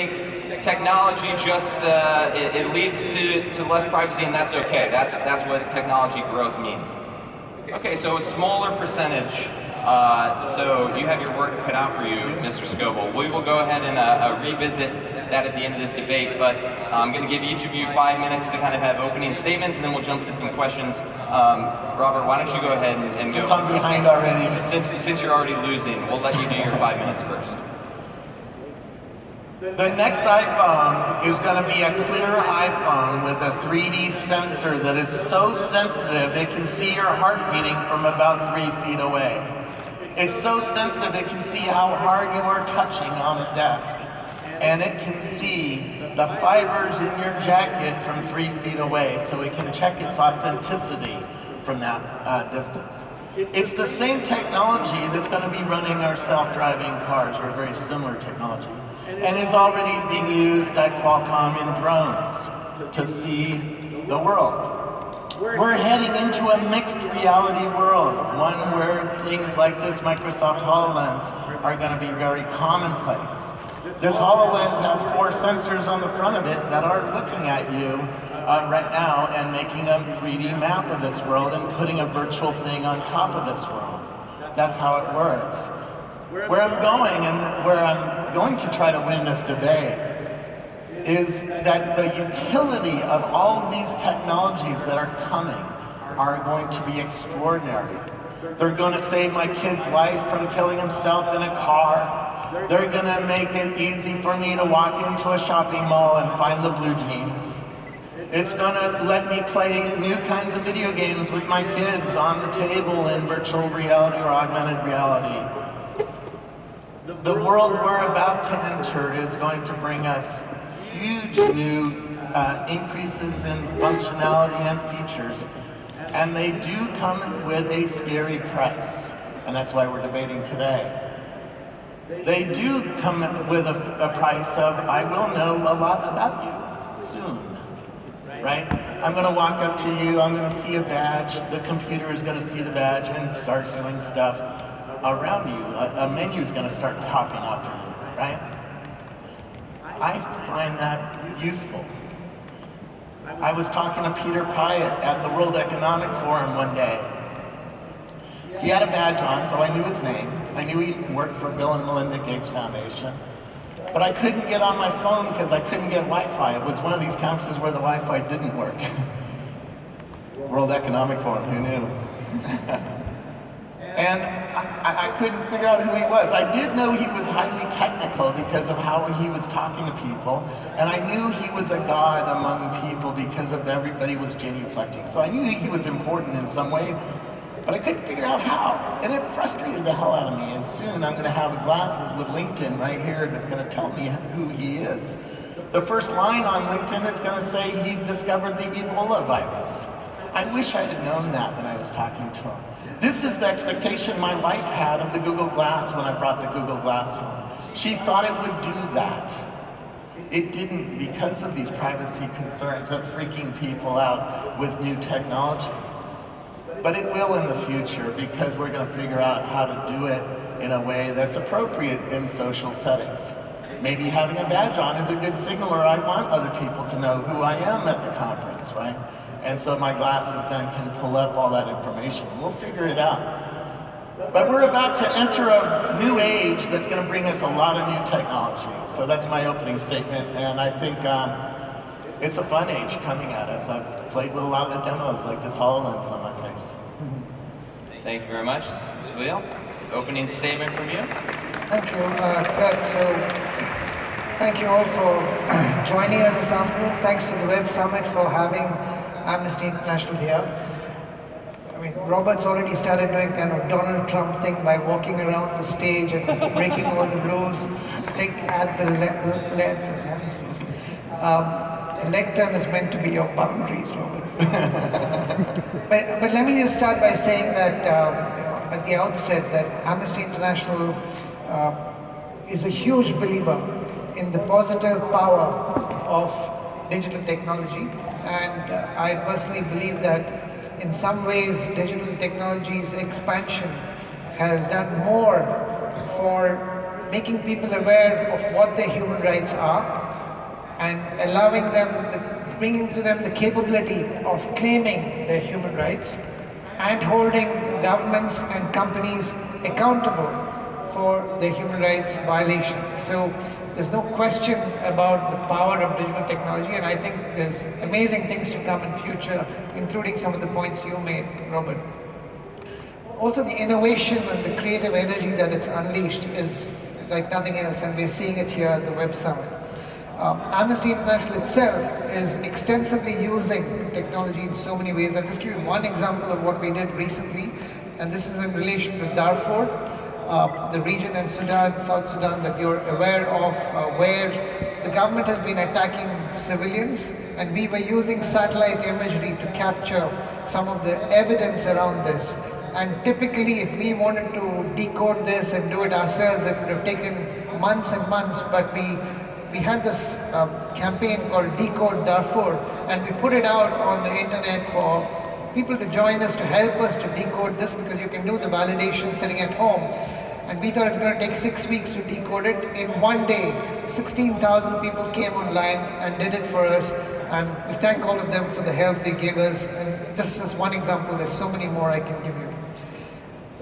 think technology just it leads to less privacy, and that's okay. That's what technology growth means. Okay, so a smaller percentage. So you have your work cut out for you, Mr. Scoble. We will go ahead and revisit that at the end of this debate, but I'm going to give each of you 5 minutes to kind of have opening statements, and then we'll jump into some questions. Robert, why don't you go ahead and Since I'm behind already. Since you're already losing, we'll let you do your 5 minutes first. The next iPhone is going to be a clear iPhone with a 3D sensor that is so sensitive it can see your heart beating from about 3 feet away. It's so sensitive it can see how hard you are touching on a desk. And it can see the fibers in your jacket from 3 feet away, so it can check its authenticity from that distance. It's the same technology that's going to be running our self-driving cars, or very similar technology, and is already being used at Qualcomm in drones to see the world. We're heading into a mixed reality world, one where things like this Microsoft HoloLens are going to be very commonplace. This HoloLens has 4 sensors on the front of it that are looking at you right now and making a 3D map of this world and putting a virtual thing on top of this world. That's how it works. Where I'm going and where I'm going to try to win this debate is that the utility of all of these technologies that are coming are going to be extraordinary. They're going to save my kid's life from killing himself in a car. They're going to make it easy for me to walk into a shopping mall and find the blue jeans. It's going to let me play new kinds of video games with my kids on the table in virtual reality or augmented reality. The world we're about to enter is going to bring us huge new increases in functionality and features, and they do come with a scary price, and that's why we're debating today. They do come with a price of, I will know a lot about you soon, right? I'm going to walk up to you, I'm going to see a badge, the computer is going to see the badge and start doing stuff around you. A menu is going to start popping up for you, right? I find that useful. I was talking to Peter Piraiee at the World Economic Forum one day. He had a badge on, so I knew his name. I knew he worked for Bill and Melinda Gates Foundation. But I couldn't get on my phone because I couldn't get Wi-Fi. It was one of these campuses where the Wi-Fi didn't work. World Economic Forum, who knew? And I couldn't figure out who he was. I did know he was highly technical because of how he was talking to people. And I knew he was a god among people because of everybody was genuflecting. So I knew he was important in some way, but I couldn't figure out how. And it frustrated the hell out of me. And soon I'm gonna have glasses with LinkedIn right here that's gonna tell me who he is. The first line on LinkedIn is gonna say he discovered the Ebola virus. I wish I had known that when I was talking to him. This is the expectation my wife had of the Google Glass when I brought the Google Glass home. She thought it would do that. It didn't because of these privacy concerns of freaking people out with new technology. But it will in the future because we're going to figure out how to do it in a way that's appropriate in social settings. Maybe having a badge on is a good signal, or I want other people to know who I am at the conference, right? And so my glasses then can pull up all that information. We'll figure it out. But we're about to enter a new age that's going to bring us a lot of new technology. So that's my opening statement, and I think it's a fun age coming at us. I've played with a lot of the demos, like this HoloLens on my face. Thank you very much. Salil, opening statement from you. Thank you, Kurt. So, thank you all for joining us this afternoon. Thanks to the Web Summit for having Amnesty International here. I mean, Robert's already started doing kind of Donald Trump thing by walking around the stage and breaking all the rules, stick at the the lectern is meant to be your boundaries, Robert. but let me just start by saying that at the outset that Amnesty International is a huge believer in the positive power of digital technology, and I personally believe that in some ways digital technology's expansion has done more for making people aware of what their human rights are and allowing them, bringing to them the capability of claiming their human rights and holding governments and companies accountable for their human rights violations. So there's no question about the power of digital technology, and I think there's amazing things to come in future, including some of the points you made, Robert. Also, the innovation and the creative energy that it's unleashed is like nothing else, and we're seeing it here at the Web Summit. Amnesty International itself is extensively using technology in so many ways. I'll just give you one example of what we did recently, and this is in relation to Darfur, the region in Sudan, South Sudan, that you're aware of, where the government has been attacking civilians, and we were using satellite imagery to capture some of the evidence around this. And typically, if we wanted to decode this and do it ourselves, it would have taken months and months, but we had this campaign called Decode Darfur, and we put it out on the internet for people to join us, to help us to decode this, because you can do the validation sitting at home. And we thought it's going to take 6 weeks to decode it. In one day, 16,000 people came online and did it for us, and we thank all of them for the help they gave us. And this is one example, there's so many more I can give you.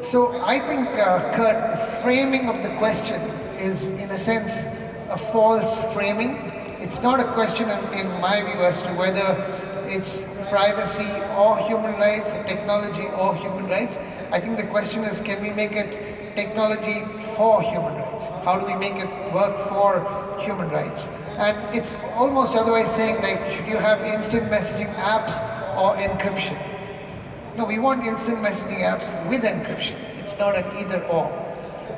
So I think, Kurt, the framing of the question is, in a sense, a false framing. It's not a question, in my view, as to whether it's privacy or human rights, technology or human rights. I think the question is, can we make it technology for human rights? How do we make it work for human rights? And it's almost otherwise saying, like, should you have instant messaging apps or encryption? No, we want instant messaging apps with encryption. It's not an either or.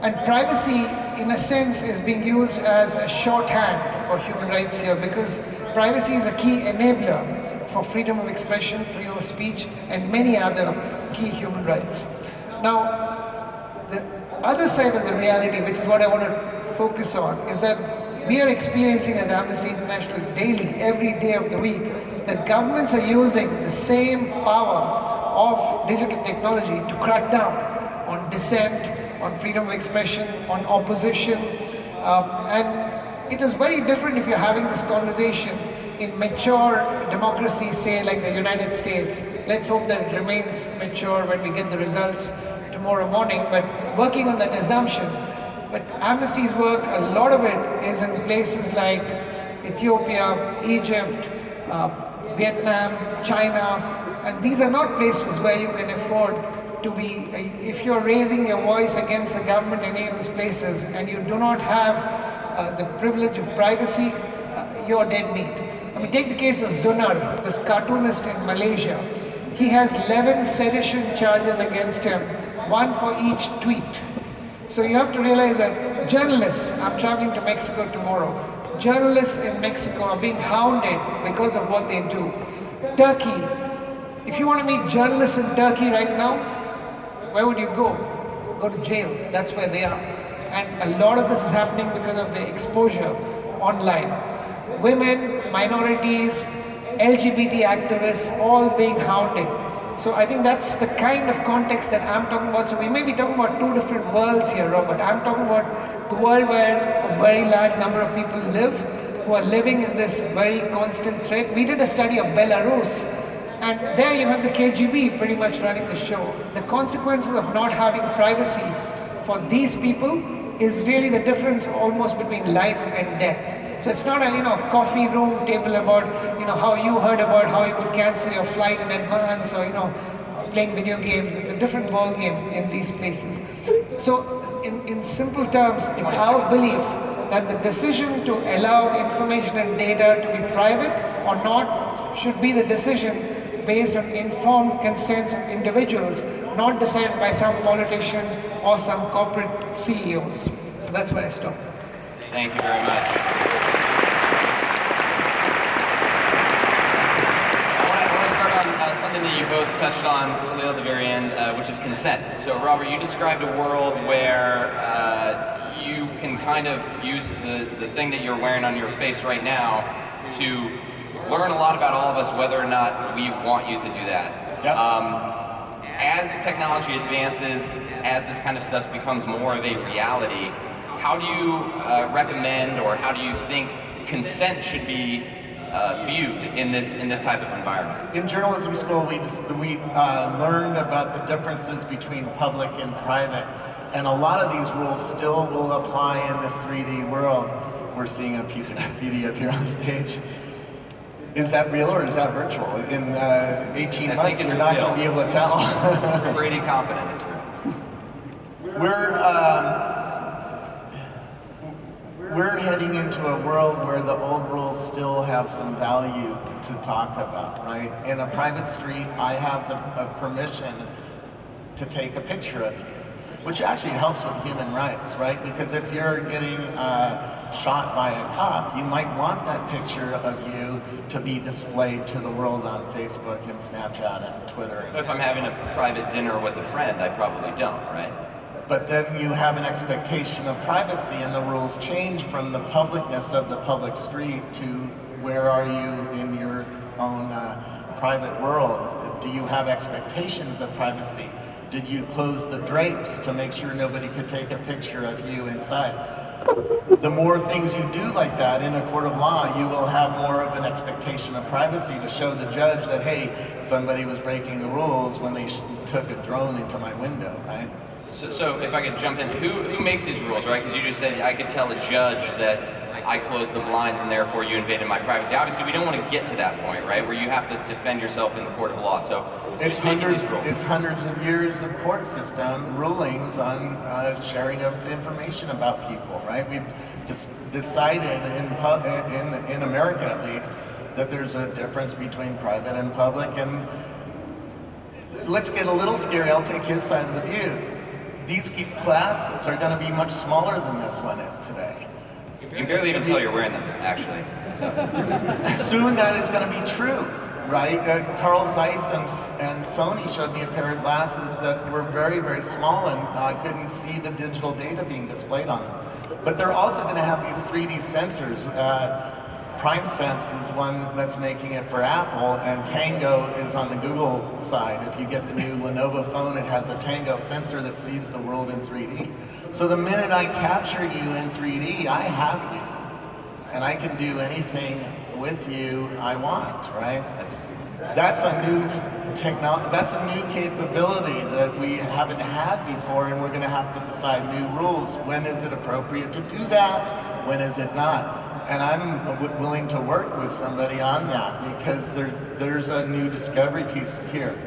And privacy, in a sense, is being used as a shorthand for human rights here, because privacy is a key enabler for freedom of expression, freedom of speech, and many other key human rights. Now, the other side of the reality, which is what I want to focus on, is that we are experiencing as Amnesty International daily, every day of the week, that governments are using the same power of digital technology to crack down on dissent, on freedom of expression, on opposition, and it is very different if you're having this conversation in mature democracies, say like the United States. Let's hope that it remains mature when we get the results tomorrow morning, but working on that assumption. But Amnesty's work, a lot of it is in places like Ethiopia, Egypt, Vietnam, China, and these are not places where you can afford to be, if you're raising your voice against the government in any of those places and you do not have the privilege of privacy, you're dead meat. I mean, take the case of Zunar, this cartoonist in Malaysia. He has 11 sedition charges against him, one for each tweet. So you have to realize that journalists, I'm traveling to Mexico tomorrow, journalists in Mexico are being hounded because of what they do. Turkey, if you want to meet journalists in Turkey right now, where would you go? Go to jail. That's where they are. And a lot of this is happening because of the exposure online. Women, minorities, LGBT activists, all being hounded. So I think that's the kind of context that I'm talking about. So we may be talking about two different worlds here, Robert. I'm talking about the world where a very large number of people live, who are living in this very constant threat. We did a study of Belarus, and there you have the KGB pretty much running the show. The consequences of not having privacy for these people is really the difference almost between life and death. So it's not a coffee room table about how you heard about how you could cancel your flight in advance, or playing video games. It's a different ball game in these places. So in simple terms, it's our belief that the decision to allow information and data to be private or not should be the decision based on informed consents of individuals, not decided by some politicians or some corporate CEOs. So that's where I stop. Thank you very much. I want to start on something that you both touched on, Salil, at the very end, which is consent. So Robert, you described a world where you can kind of use the thing that you're wearing on your face right now to learn a lot about all of us, whether or not we want you to do that. Yep. As technology advances, as this kind of stuff becomes more of a reality, how do you recommend, or how do you think consent should be viewed in this type of environment? In journalism school, we learned about the differences between public and private, and a lot of these rules still will apply in this 3D world. We're seeing a piece of graffiti up here on stage. Is that real or is that virtual? In 18 months, you're not going to be able to tell. I'm pretty confident it's real. We're heading into a world where the old rules still have some value to talk about, right? In a private street, I have the permission to take a picture of you, which actually helps with human rights, right? Because if you're getting shot by a cop, you might want that picture of you to be displayed to the world on Facebook and Snapchat and Twitter. But if I'm having a private dinner with a friend, I probably don't, right? But then you have an expectation of privacy, and the rules change from the publicness of the public street to where are you in your own private world? Do you have expectations of privacy? Did you close the drapes to make sure nobody could take a picture of you inside? The more things you do like that in a court of law, you will have more of an expectation of privacy to show the judge that, hey, somebody was breaking the rules when they took a drone into my window, right? So if I could jump in, who makes these rules, right? Because you just said I could tell a judge that I closed the blinds and therefore you invaded my privacy. Obviously, we don't want to get to that point, right, where you have to defend yourself in the court of law. So it's hundreds of years of court system rulings on sharing of information about people, right? We've decided in America, at least, that there's a difference between private and public. And let's get a little scary. I'll take his side of the view. These classes are going to be much smaller than this one is today. You can barely even tell you're wearing them, actually. So. Soon that is going to be true, right? Carl Zeiss and Sony showed me a pair of glasses that were very, very small, and I couldn't see the digital data being displayed on them. But they're also going to have these 3D sensors. PrimeSense is one that's making it for Apple, and Tango is on the Google side. If you get the new Lenovo phone, it has a Tango sensor that sees the world in 3D. So the minute I capture you in 3D, I have you. And I can do anything with you I want, right? That's a new technology, that's a new capability that we haven't had before, and we're going to have to decide new rules. When is it appropriate to do that? When is it not? And I'm willing to work with somebody on that, because there's a new discovery piece here.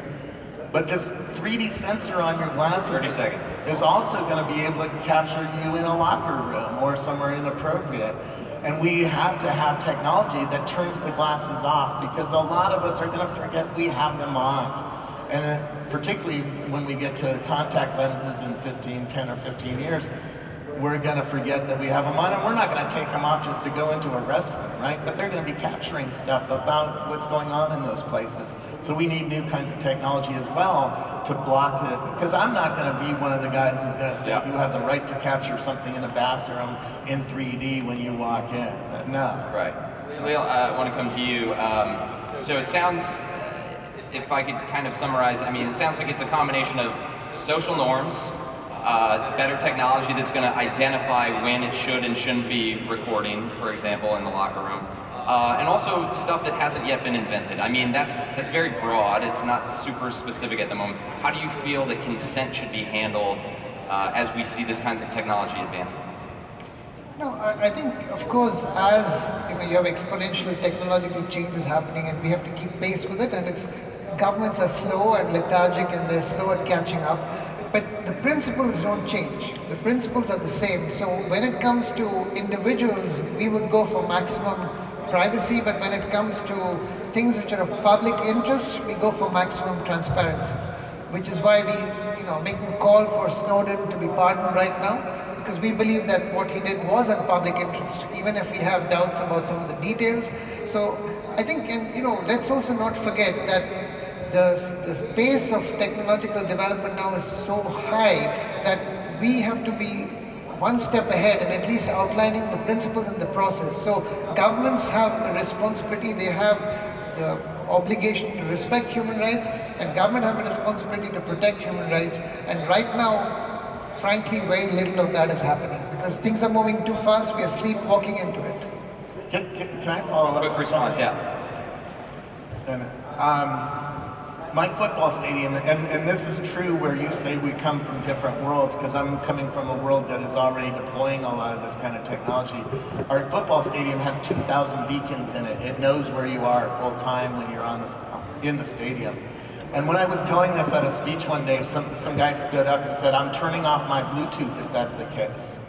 But this 3D sensor on your glasses 30 seconds. is also going to be able to capture you in a locker room or somewhere inappropriate. And we have to have technology that turns the glasses off, because a lot of us are going to forget we have them on. And particularly when we get to contact lenses in 10 or 15 years, we're going to forget that we have them on, and we're not going to take them off just to go into a restroom, right? But they're going to be capturing stuff about what's going on in those places. So we need new kinds of technology as well to block it, because I'm not going to be one of the guys who's going to say you have the right to capture something in a bathroom in 3D when you walk in. No. Right. Salil, I want to come to you. So it sounds, if I could kind of summarize, I mean, it sounds like it's a combination of social norms, better technology that's going to identify when it should and shouldn't be recording, for example, in the locker room, and also stuff that hasn't yet been invented. I mean, that's very broad. It's not super specific at the moment. How do you feel that consent should be handled as we see this kinds of technology advancing? No, I think, of course, as you have exponential technological changes happening, and we have to keep pace with it, and governments are slow and lethargic, and they're slow at catching up. But the principles don't change. The principles are the same. So when it comes to individuals, we would go for maximum privacy, but when it comes to things which are of public interest, we go for maximum transparency, which is why we, making a call for Snowden to be pardoned right now, because we believe that what he did was in public interest, even if we have doubts about some of the details. So I think, and let's also not forget that the pace of technological development now is so high that we have to be one step ahead and at least outlining the principles and the process. So governments have a responsibility, they have the obligation to respect human rights, and government have a responsibility to protect human rights. And right now, frankly, very little of that is happening. because things are moving too fast, we are sleepwalking into it. Can I follow up? Quick response, yeah. And, my football stadium, and this is true where you say we come from different worlds, because I'm coming from a world that is already deploying a lot of this kind of technology. Our football stadium has 2,000 beacons in it. It knows where you are full time when you're in the stadium. And when I was telling this at a speech one day, some guy stood up and said, "I'm turning off my Bluetooth if that's the case."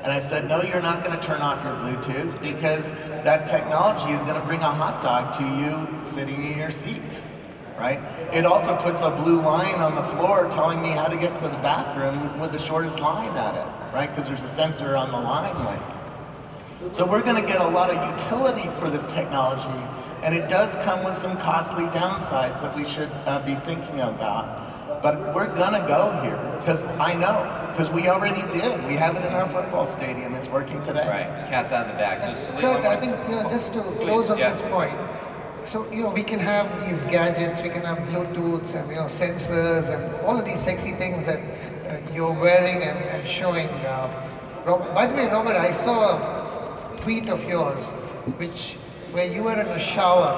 And I said, "No, you're not going to turn off your Bluetooth, because that technology is going to bring a hot dog to you sitting in your seat, right? It also puts a blue line on the floor telling me how to get to the bathroom with the shortest line at it, right? Because there's a sensor on the line light. So we're going to get a lot of utility for this technology, and it does come with some costly downsides that we should be thinking about. But we're going to go here, because I know, because we already did. We have it in our football stadium. It's working today. Right, cat's out of the bag. So, Kurt, I think, just to close on this point, so, we can have these gadgets, we can have Bluetooths and, sensors and all of these sexy things that you're wearing and showing. By the way, Robert, I saw a tweet of yours, where you were in a shower.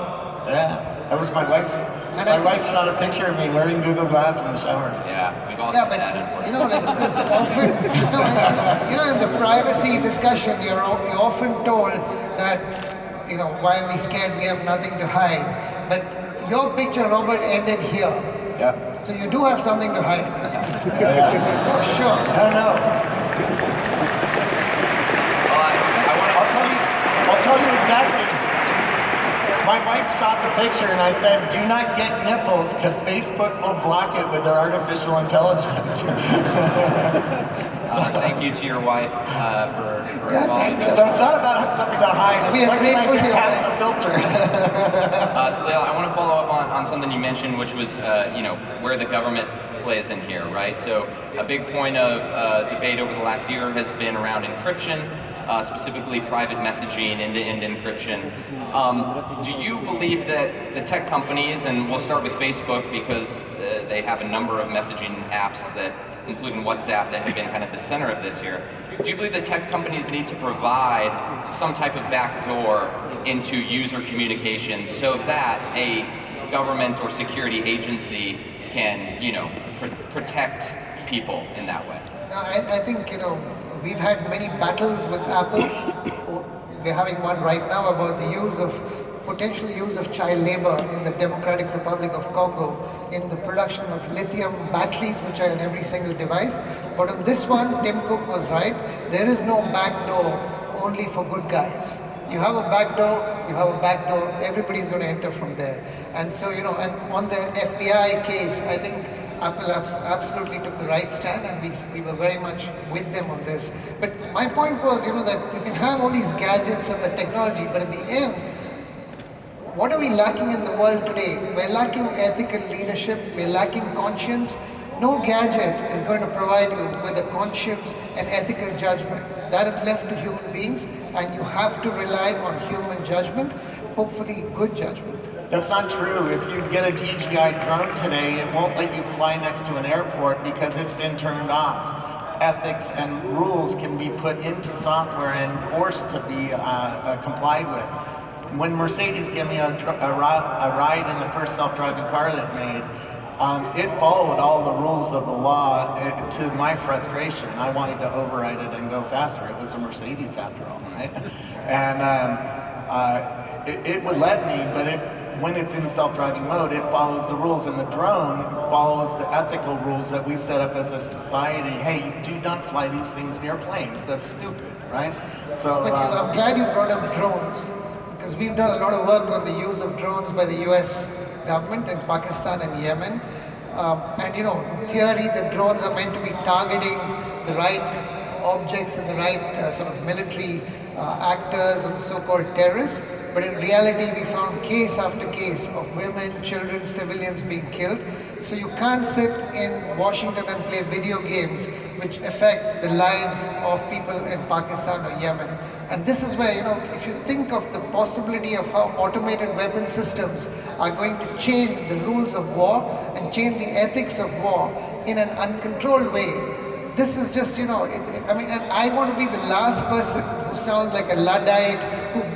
Yeah, that was my wife's. My wife shot a picture of me wearing Google Glass in the shower. Yeah, we've all seen that, unfortunately. Because often, in the privacy discussion, you're often told that, why are we scared? We have nothing to hide. But your picture, Robert, ended here. Yeah. So you do have something to hide. Yeah. For sure. No. I'll tell you exactly. My wife shot the picture and I said, "Do not get nipples, because Facebook will block it with their artificial intelligence." Thank you to your wife for thank you. involving us. So it's not about having something to hide. We are grateful to you. Past the filter. Salil, I want to follow up on something you mentioned, which was where the government plays in here, right? So a big point of debate over the last year has been around encryption. Specifically private messaging, end-to-end encryption. Do you believe that the tech companies, and we'll start with Facebook because they have a number of messaging apps that, including WhatsApp, that have been kind of the center of this here. Do you believe that tech companies need to provide some type of backdoor into user communication so that a government or security agency can, protect people in that way? I think, we've had many battles with Apple. We're having one right now about the potential use of child labor in the Democratic Republic of Congo in the production of lithium batteries, which are in every single device. But on this one, Tim Cook was right. There is no backdoor only for good guys. You have a backdoor, everybody's going to enter from there. And so, and on the FBI case, I think Apple absolutely took the right stand, and we were very much with them on this. But my point was, that you can have all these gadgets and the technology, but at the end, what are we lacking in the world today? We're lacking ethical leadership, we're lacking conscience. No gadget is going to provide you with a conscience and ethical judgment. That is left to human beings, and you have to rely on human judgment, hopefully good judgment. That's not true. If you get a DJI drone today, it won't let you fly next to an airport because it's been turned off. Ethics and rules can be put into software and forced to be complied with. When Mercedes gave me a ride in the first self-driving car that it made, it followed all the rules of the law to my frustration. I wanted to override it and go faster. It was a Mercedes after all, right? And it would let me, but when it's in self-driving mode, it follows the rules, and the drone follows the ethical rules that we set up as a society. Hey, you do not fly these things near planes. That's stupid, right? So I'm glad you brought up drones, because we've done a lot of work on the use of drones by the US government in Pakistan and Yemen. And in theory, the drones are meant to be targeting the right objects and the right sort of military actors or the so-called terrorists. But in reality, we found case after case of women, children, civilians being killed. So you can't sit in Washington and play video games which affect the lives of people in Pakistan or Yemen. And this is where, if you think of the possibility of how automated weapon systems are going to change the rules of war and change the ethics of war in an uncontrolled way, this is just, and I want to be the last person who sounds like a Luddite,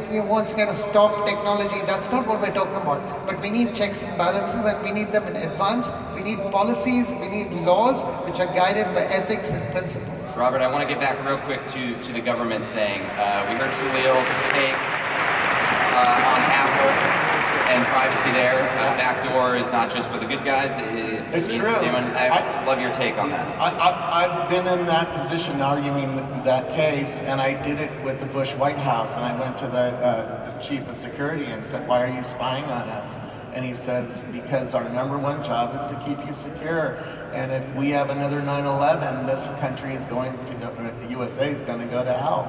who wants to kind of stop technology. That's not what we're talking about. But we need checks and balances, and we need them in advance. We need policies, we need laws which are guided by ethics and principles. Robert, I want to get back real quick to the government thing. We heard Salil's take on Apple and privacy there. Backdoor is not just for the good guys. It's true. I love your take on that. I've been in that position arguing that case, and I did it with the Bush White House, and I went to the chief of security and said, why are you spying on us? And he says, because our #1 job is to keep you secure. And if we have another 9/11, this country is going to go, the USA is going to go to hell.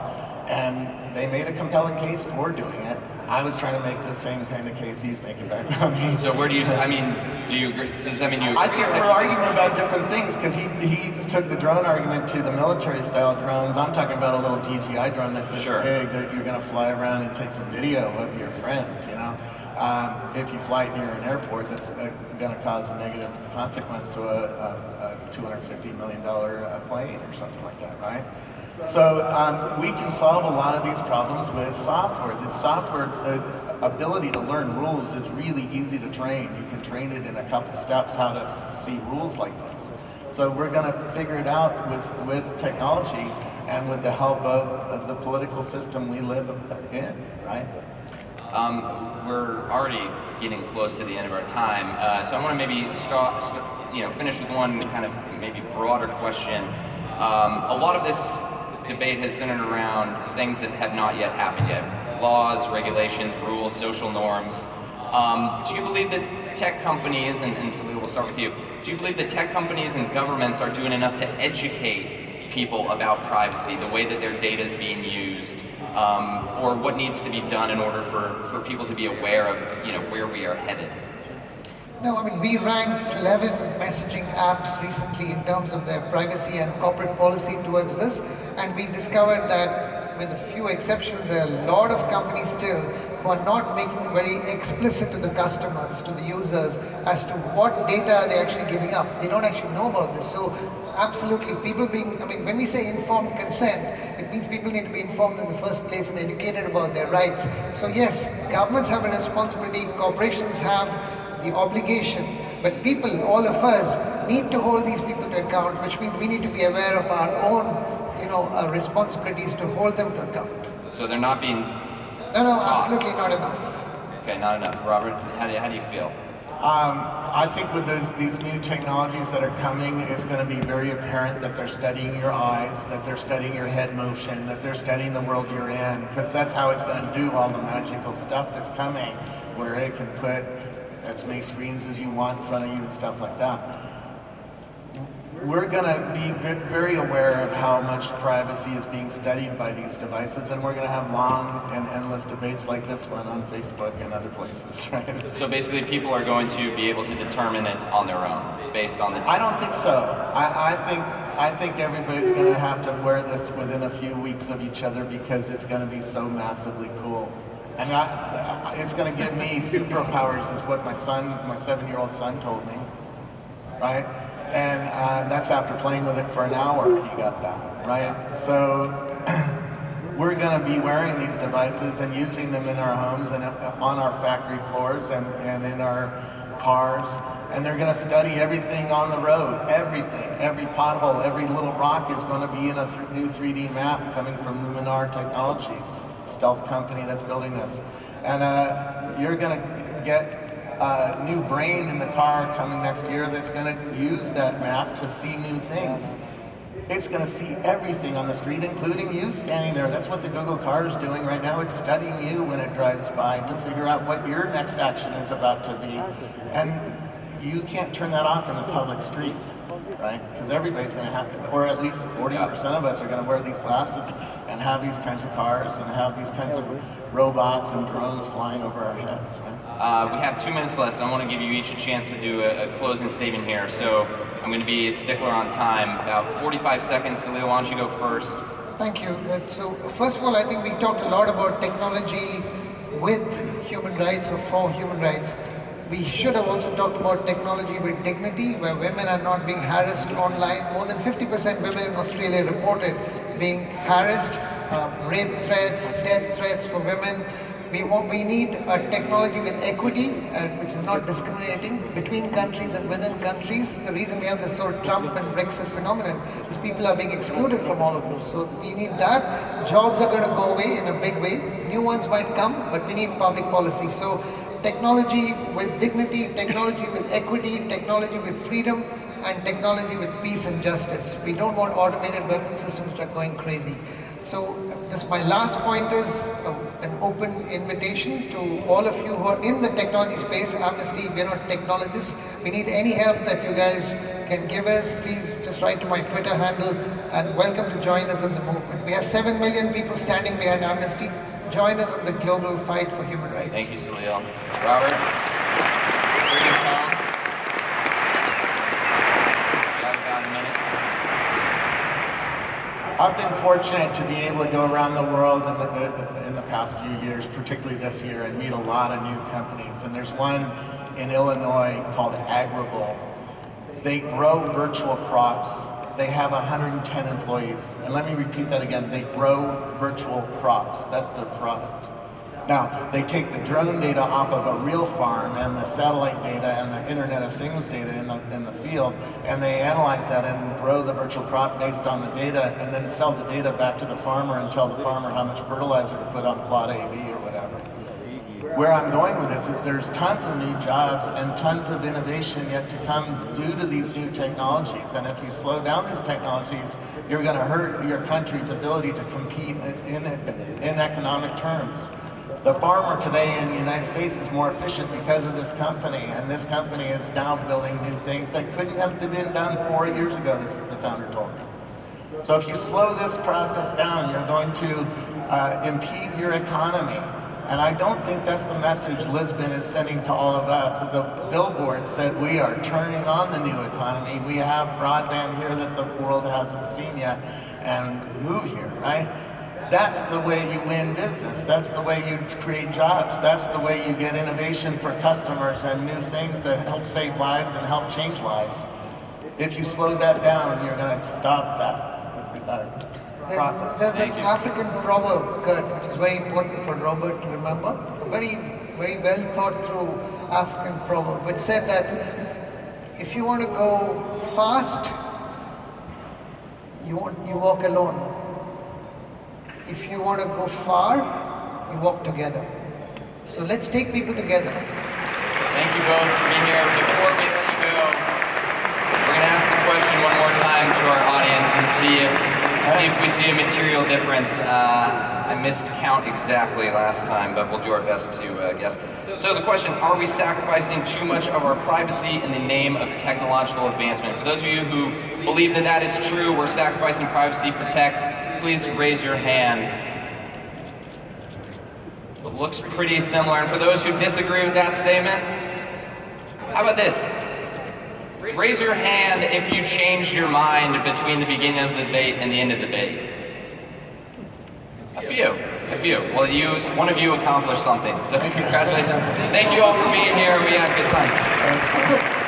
And they made a compelling case for doing it. I was trying to make the same kind of case he's making back on me. So where do you, do you agree? Does that mean you agree? I think we're arguing about different things, because he took the drone argument to the military-style drones. I'm talking about a little DJI drone that's this big that you're going to fly around and take some video of your friends, If you fly near an airport, that's going to cause a negative consequence to a $250 million plane or something like that, right? So we can solve a lot of these problems with software. The software ability to learn rules is really easy to train. You can train it in a couple steps how to see rules like this. So we're going to figure it out with technology and with the help of the political system we live in, right? We're already getting close to the end of our time, so I want to maybe finish with one kind of maybe broader question. A lot of this debate has centered around things that have not yet happened yet. Laws, regulations, rules, social norms. Do you believe that tech companies, and Salil, we'll start with you, do you believe that tech companies and governments are doing enough to educate people about privacy, the way that their data is being used, or what needs to be done in order for people to be aware of where we are headed? No, we ranked 11 messaging apps recently in terms of their privacy and corporate policy towards this, and we discovered that with a few exceptions, there are a lot of companies still who are not making very explicit to the customers, to the users, as to what data they're actually giving up. They don't actually know about this. So absolutely, people being, when we say informed consent, it means people need to be informed in the first place and educated about their rights. So yes, governments have a responsibility, corporations have the obligation, but people, all of us, need to hold these people to account, which means we need to be aware of our own, responsibilities to hold them to account. So they're not being No, absolutely not enough. Okay, not enough. Robert, how do you feel? I think with these new technologies that are coming, it's going to be very apparent that they're studying your eyes, that they're studying your head motion, that they're studying the world you're in, because that's how it's going to do all the magical stuff that's coming, where it can put as many screens as you want in front of you and stuff like that. We're going to be very aware of how much privacy is being studied by these devices, and we're going to have long and endless debates like this one on Facebook and other places, right? So basically people are going to be able to determine it on their own, based on the... I don't think so. I think everybody's going to have to wear this within a few weeks of each other, because it's going to be so massively cool. And it's going to give me superpowers, is what my 7-year-old son told me, right? And that's after playing with it for an hour, he got that, right? So we're going to be wearing these devices and using them in our homes and on our factory floors and in our cars. And they're going to study everything on the road, everything, every pothole, every little rock is going to be in a new 3D map coming from Luminar Technologies, stealth company that's building this. And you're going to get a new brain in the car coming next year that's going to use that map to see new things. It's going to see everything on the street, including you standing there. That's what the Google car is doing right now. It's studying you when it drives by to figure out what your next action is about to be. And you can't turn that off in the public street, right? Because everybody's going to have to, or at least 40% of us are going to wear these glasses and have these kinds of cars and have these kinds of robots and drones flying over our heads, right? We have 2 minutes left. I want to give you each a chance to do a closing statement here. So I'm going to be a stickler on time. About 45 seconds. Salil, why don't you go first? Thank you. So first of all, I think we talked a lot about technology with human rights or for human rights. We should have also talked about technology with dignity, where women are not being harassed online. More than 50% women in Australia reported being harassed, rape threats, death threats for women. We need a technology with equity, which is not discriminating between countries and within countries. The reason we have this whole Trump and Brexit phenomenon is people are being excluded from all of this. So we need that. Jobs are going to go away in a big way. New ones might come, but we need public policy. So technology with dignity, technology with equity, technology with freedom, and technology with peace and justice. We don't want automated weapon systems that are going crazy. So this, my last point is an open invitation to all of you who are in the technology space. Amnesty, we're not technologists. We need any help that you guys can give us. Please just write to my Twitter handle, and welcome to join us in the movement. We have 7 million people standing behind Amnesty. Join us in the global fight for human rights. Thank you, Salil. Robert, bring us home. You have about a minute. I've been fortunate to be able to go around the world in the past few years, particularly this year, and meet a lot of new companies. And there's one in Illinois called Agrable. They grow virtual crops. They have 110 employees. And let me repeat that again. They grow virtual crops. That's their product. Now, they take the drone data off of a real farm and the satellite data and the Internet of Things data in the field, and they analyze that and grow the virtual crop based on the data, and then sell the data back to the farmer and tell the farmer how much fertilizer to put on plot A, B, or whatever. Where I'm going with this is there's tons of new jobs and tons of innovation yet to come due to these new technologies. And if you slow down these technologies, you're going to hurt your country's ability to compete in economic terms. The farmer today in the United States is more efficient because of this company, and this company is now building new things that couldn't have been done 4 years ago, the founder told me. So if you slow this process down, you're going to impede your economy. And I don't think that's the message Lisbon is sending to all of us. The billboard said we are turning on the new economy. We have broadband here that the world hasn't seen yet, and move here, right? That's the way you win business. That's the way you create jobs. That's the way you get innovation for customers and new things that help save lives and help change lives. If you slow that down, you're going to stop that process. There's an African proverb, Kurt, which is very important for Robert to remember. A very, very well thought through African proverb, which said that if you want to go fast, you walk alone. If you want to go far, you walk together. So let's take people together. Thank you both for being here. Before we let you go, we're going to ask the question one more time to our audience and see if we see a material difference. I missed count exactly last time, but we'll do our best to guess. So the question, are we sacrificing too much of our privacy in the name of technological advancement? For those of you who believe that that is true, we're sacrificing privacy for tech, please raise your hand. It looks pretty similar. And for those who disagree with that statement, how about this? Raise your hand if you changed your mind between the beginning of the debate and the end of the debate. A few. Well, one of you accomplished something. So congratulations. Thank you all for being here. We had a good time.